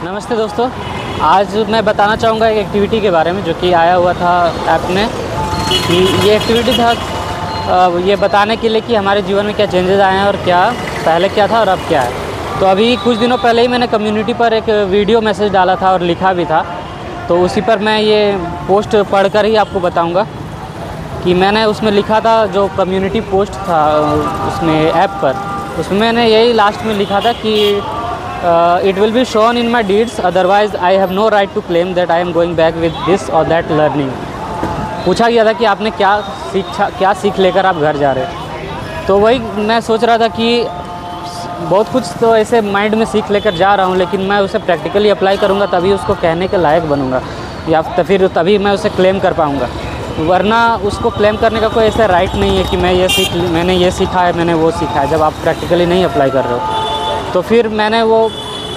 नमस्ते दोस्तों, आज मैं बताना चाहूँगा एक एक्टिविटी के बारे में जो कि आया हुआ था ऐप में। कि ये एक्टिविटी था ये बताने के लिए कि हमारे जीवन में क्या चेंजेस आए हैं और क्या पहले क्या था और अब क्या है। तो अभी कुछ दिनों पहले ही मैंने कम्युनिटी पर एक वीडियो मैसेज डाला था और लिखा भी था, तो उसी पर मैं ये पोस्ट पढ़कर ही आपको बताऊँगा कि मैंने उसमें लिखा था। जो कम्युनिटी पोस्ट था उसमें ऐप पर, उसमें मैंने यही लास्ट में लिखा था कि it will be shown in my deeds, otherwise I have no right to claim that I am going back with this or that learning। पूछा गया था कि आपने क्या सीख लेकर आप घर जा रहे हो। तो वही मैं सोच रहा था कि बहुत कुछ तो ऐसे माइंड में सीख लेकर जा रहा हूँ, लेकिन मैं उसे प्रैक्टिकली अप्लाई करूँगा तभी उसको कहने के लायक बनूँगा, या फिर तभी मैं उसे क्लेम कर पाऊँगा। वरना उसको क्लेम करने का कोई ऐसा राइट नहीं है कि मैंने ये सीखा है, मैंने वो सीखा है, जब आप प्रैक्टिकली नहीं अप्लाई कर रहे हो। तो फिर मैंने वो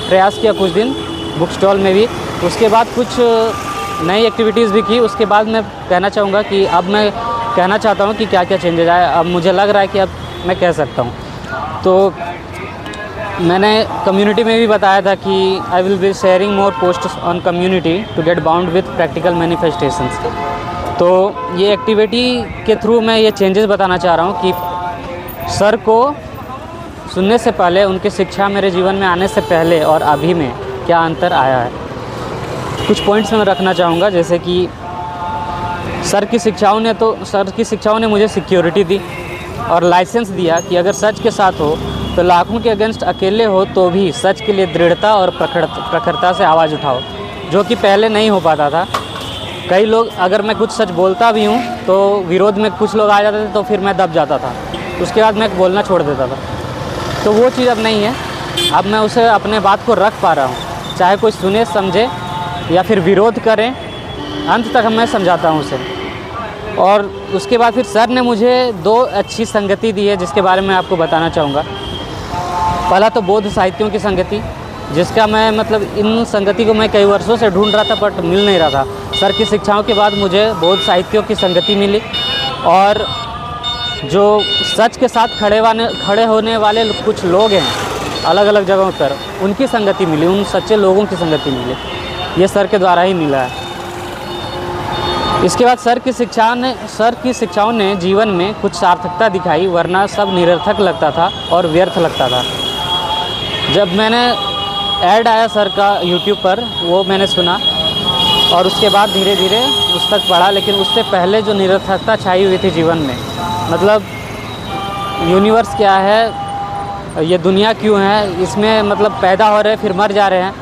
प्रयास किया कुछ दिन बुक स्टॉल में भी, उसके बाद कुछ नई एक्टिविटीज़ भी की। उसके बाद मैं कहना चाहूँगा कि अब मैं कहना चाहता हूँ कि क्या क्या चेंजेज आए। अब मुझे लग रहा है कि अब मैं कह सकता हूँ। तो मैंने कम्युनिटी में भी बताया था कि I will be sharing more posts on community to get bound with practical manifestations. तो ये एक्टिविटी के थ्रू मैं ये चेंजेस बताना चाह रहा हूँ कि सर को सुनने से पहले, उनकी शिक्षा मेरे जीवन में आने से पहले और अभी में क्या अंतर आया है। कुछ पॉइंट्स मैं रखना चाहूँगा, जैसे कि सर की शिक्षाओं ने मुझे सिक्योरिटी दी और लाइसेंस दिया कि अगर सच के साथ हो तो लाखों के अगेंस्ट अकेले हो तो भी सच के लिए दृढ़ता और प्रखरता से आवाज़ उठाओ, जो कि पहले नहीं हो पाता था। कई लोग, अगर मैं कुछ सच बोलता भी हूँ तो विरोध में कुछ लोग आ जाते थे, तो फिर मैं दब जाता था, उसके बाद मैं बोलना छोड़ देता था। तो वो चीज़ अब नहीं है। अब मैं उसे अपने बात को रख पा रहा हूँ, चाहे कोई सुने समझे या फिर विरोध करें, अंत तक मैं समझाता हूँ उसे। और उसके बाद फिर सर ने मुझे 2 अच्छी संगति दी है, जिसके बारे में आपको बताना चाहूँगा। पहला तो बौद्ध साहित्यों की संगति, जिसका मैं इन संगति को मैं कई वर्षों से ढूंढ रहा था बट मिल नहीं रहा था। सर की शिक्षाओं के बाद मुझे बौद्ध साहित्यों की संगति मिली, और जो सच के साथ खड़े होने वाले कुछ लोग हैं अलग अलग जगहों पर, उनकी संगति मिली, उन सच्चे लोगों की संगति मिली। ये सर के द्वारा ही मिला है। इसके बाद सर की शिक्षाओं ने जीवन में कुछ सार्थकता दिखाई, वरना सब निरर्थक लगता था और व्यर्थ लगता था। जब मैंने ऐड आया सर का यूट्यूब पर, वो मैंने सुना और उसके बाद धीरे धीरे उस तक पढ़ा। लेकिन उससे पहले जो निरर्थकता छाई हुई थी जीवन में, यूनिवर्स क्या है, ये दुनिया क्यों है, इसमें पैदा हो रहे फिर मर जा रहे हैं,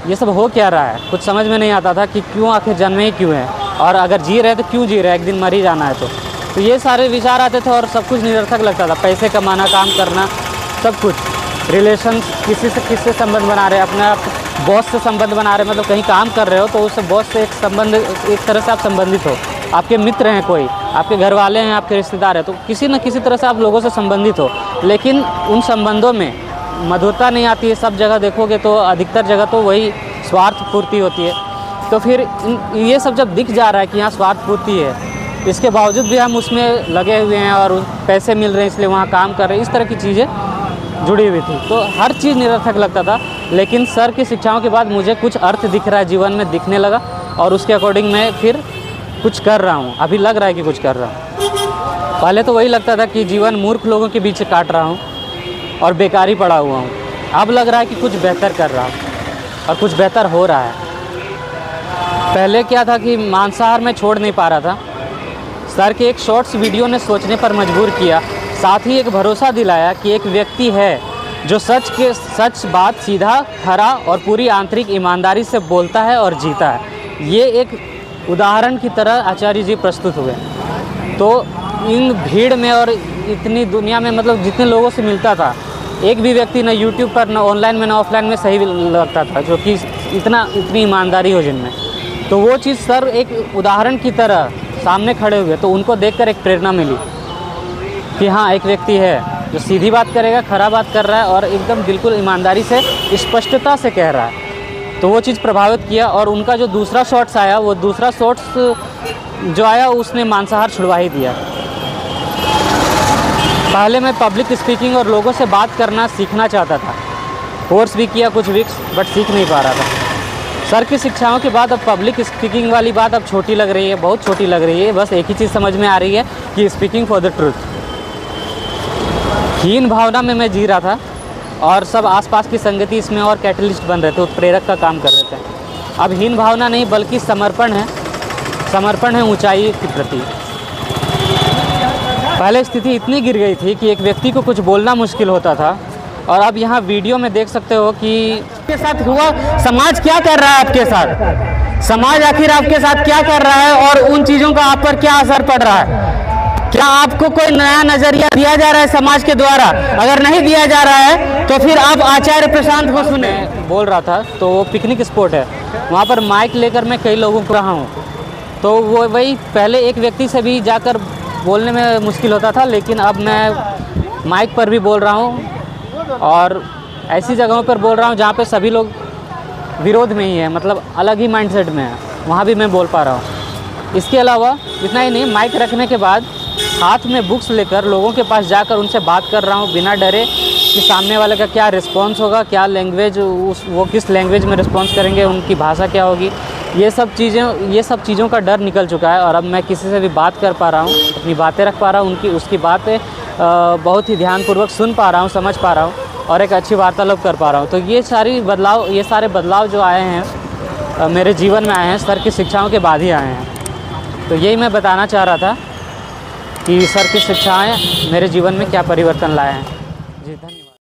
ये सब हो क्या रहा है, कुछ समझ में नहीं आता था कि क्यों आखिर जन्मे ही क्यों है, और अगर जी रहे तो क्यों जी रहे, एक दिन मर ही जाना है। तो ये सारे विचार आते थे और सब कुछ निरर्थक लगता था। पैसे कमाना, काम करना, सब कुछ, रिलेशन, किससे संबंध बना रहे, अपने आप बॉस से संबंध बना रहे, कहीं काम कर रहे हो तो उस बॉस से एक तरह से आप संबंधित हो, आपके मित्र हैं, कोई आपके घर वाले हैं, आपके रिश्तेदार हैं, तो किसी न किसी तरह से आप लोगों से संबंधित हो। लेकिन उन संबंधों में मधुरता नहीं आती है। सब जगह देखोगे तो अधिकतर जगह तो वही स्वार्थ पूर्ति होती है। तो फिर ये सब जब दिख जा रहा है कि यहाँ स्वार्थ पूर्ति है, इसके बावजूद भी हम उसमें लगे हुए हैं और पैसे मिल रहे हैं इसलिए वहाँ काम कर रहे हैं, इस तरह की चीज़ें जुड़ी हुई थी। तो हर चीज़ निरर्थक लगता था। लेकिन सर की शिक्षाओं के बाद मुझे कुछ अर्थ दिख रहा है, जीवन में दिखने लगा, और उसके अकॉर्डिंग मैं फिर कुछ कर रहा हूँ। अभी लग रहा है कि कुछ कर रहा हूँ। पहले तो वही लगता था कि जीवन मूर्ख लोगों के बीच काट रहा हूँ और बेकारी पड़ा हुआ हूँ। अब लग रहा है कि कुछ बेहतर कर रहा हूँ और कुछ बेहतर हो रहा है। पहले क्या था कि मांसाहार में छोड़ नहीं पा रहा था। सर के एक शॉर्ट्स वीडियो ने सोचने पर मजबूर किया, साथ ही एक भरोसा दिलाया कि एक व्यक्ति है जो सच बात सीधा, खरा और पूरी आंतरिक ईमानदारी से बोलता है और जीता है। ये एक उदाहरण की तरह आचार्य जी प्रस्तुत हुए। तो इन भीड़ में और इतनी दुनिया में जितने लोगों से मिलता था, एक भी व्यक्ति न यूट्यूब पर, न ऑनलाइन में, न ऑफलाइन में सही लगता था जो कि इतनी ईमानदारी हो जिनमें। तो वो चीज़ सर एक उदाहरण की तरह सामने खड़े हुए, तो उनको देखकर एक प्रेरणा मिली कि हाँ, एक व्यक्ति है जो सीधी बात करेगा, खरा बात कर रहा है और एकदम बिल्कुल ईमानदारी से, स्पष्टता से कह रहा है। तो वो चीज़ प्रभावित किया। और उनका जो दूसरा शॉट्स आया, वो दूसरा शॉट्स जो आया उसने मांसाहार छुड़वा ही दिया। पहले मैं पब्लिक स्पीकिंग और लोगों से बात करना सीखना चाहता था, कोर्स भी किया कुछ वीक्स, बट सीख नहीं पा रहा था। सर की शिक्षाओं के बाद अब पब्लिक स्पीकिंग वाली बात अब छोटी लग रही है, बहुत छोटी लग रही है। बस एक ही चीज़ समझ में आ रही है कि स्पीकिंग फॉर द ट्रूथ। हीन भावना में मैं जी रहा था और सब आसपास की संगति इसमें और कैटलिस्ट बन रहे थे, उत्प्रेरक का काम कर रहे थे। अब हीन भावना नहीं बल्कि समर्पण है ऊंचाई के प्रति। पहले स्थिति इतनी गिर गई थी कि एक व्यक्ति को कुछ बोलना मुश्किल होता था, और अब यहाँ वीडियो में देख सकते हो कि आपके साथ हुआ, समाज क्या कर रहा है आपके साथ, समाज आखिर आपके साथ क्या कर रहा है और उन चीज़ों का आप पर क्या असर पड़ रहा है। क्या आपको कोई नया नज़रिया दिया जा रहा है समाज के द्वारा? अगर नहीं दिया जा रहा है तो फिर आप आचार्य प्रशांत को सुने। बोल रहा था तो वो पिकनिक स्पॉट है, वहाँ पर माइक लेकर मैं कई लोगों को रहा हूँ, तो वो वही पहले एक व्यक्ति से भी जाकर बोलने में मुश्किल होता था, लेकिन अब मैं माइक पर भी बोल रहा हूँ और ऐसी जगहों पर बोल रहा हूँ जहाँ पे सभी लोग विरोध में ही है, मतलब अलग ही माइंडसेट में है, वहाँ भी मैं बोल पा रहा हूँ। इसके अलावा इतना ही नहीं, माइक रखने के बाद हाथ में बुक्स लेकर लोगों के पास जाकर उनसे बात कर रहा हूँ बिना डरे कि सामने वाले का क्या रिस्पॉन्स होगा, क्या लैंग्वेज, वो किस लैंग्वेज में रिस्पॉन्स करेंगे, उनकी भाषा क्या होगी। ये सब चीज़ों का डर निकल चुका है और अब मैं किसी से भी बात कर पा रहा हूँ, अपनी बातें रख पा रहा हूँ, उसकी बातें बहुत ही ध्यानपूर्वक सुन पा रहा हूँ, समझ पा रहा हूँ और एक अच्छी वार्तालाप कर पा रहा हूँ। तो ये सारे बदलाव जो आए हैं मेरे जीवन में आए हैं, सर की शिक्षाओं के बाद ही आए हैं। तो यही मैं बताना चाह रहा था कि सर की शिक्षाएं मेरे जीवन में क्या परिवर्तन लाए हैं। जी धन्यवाद।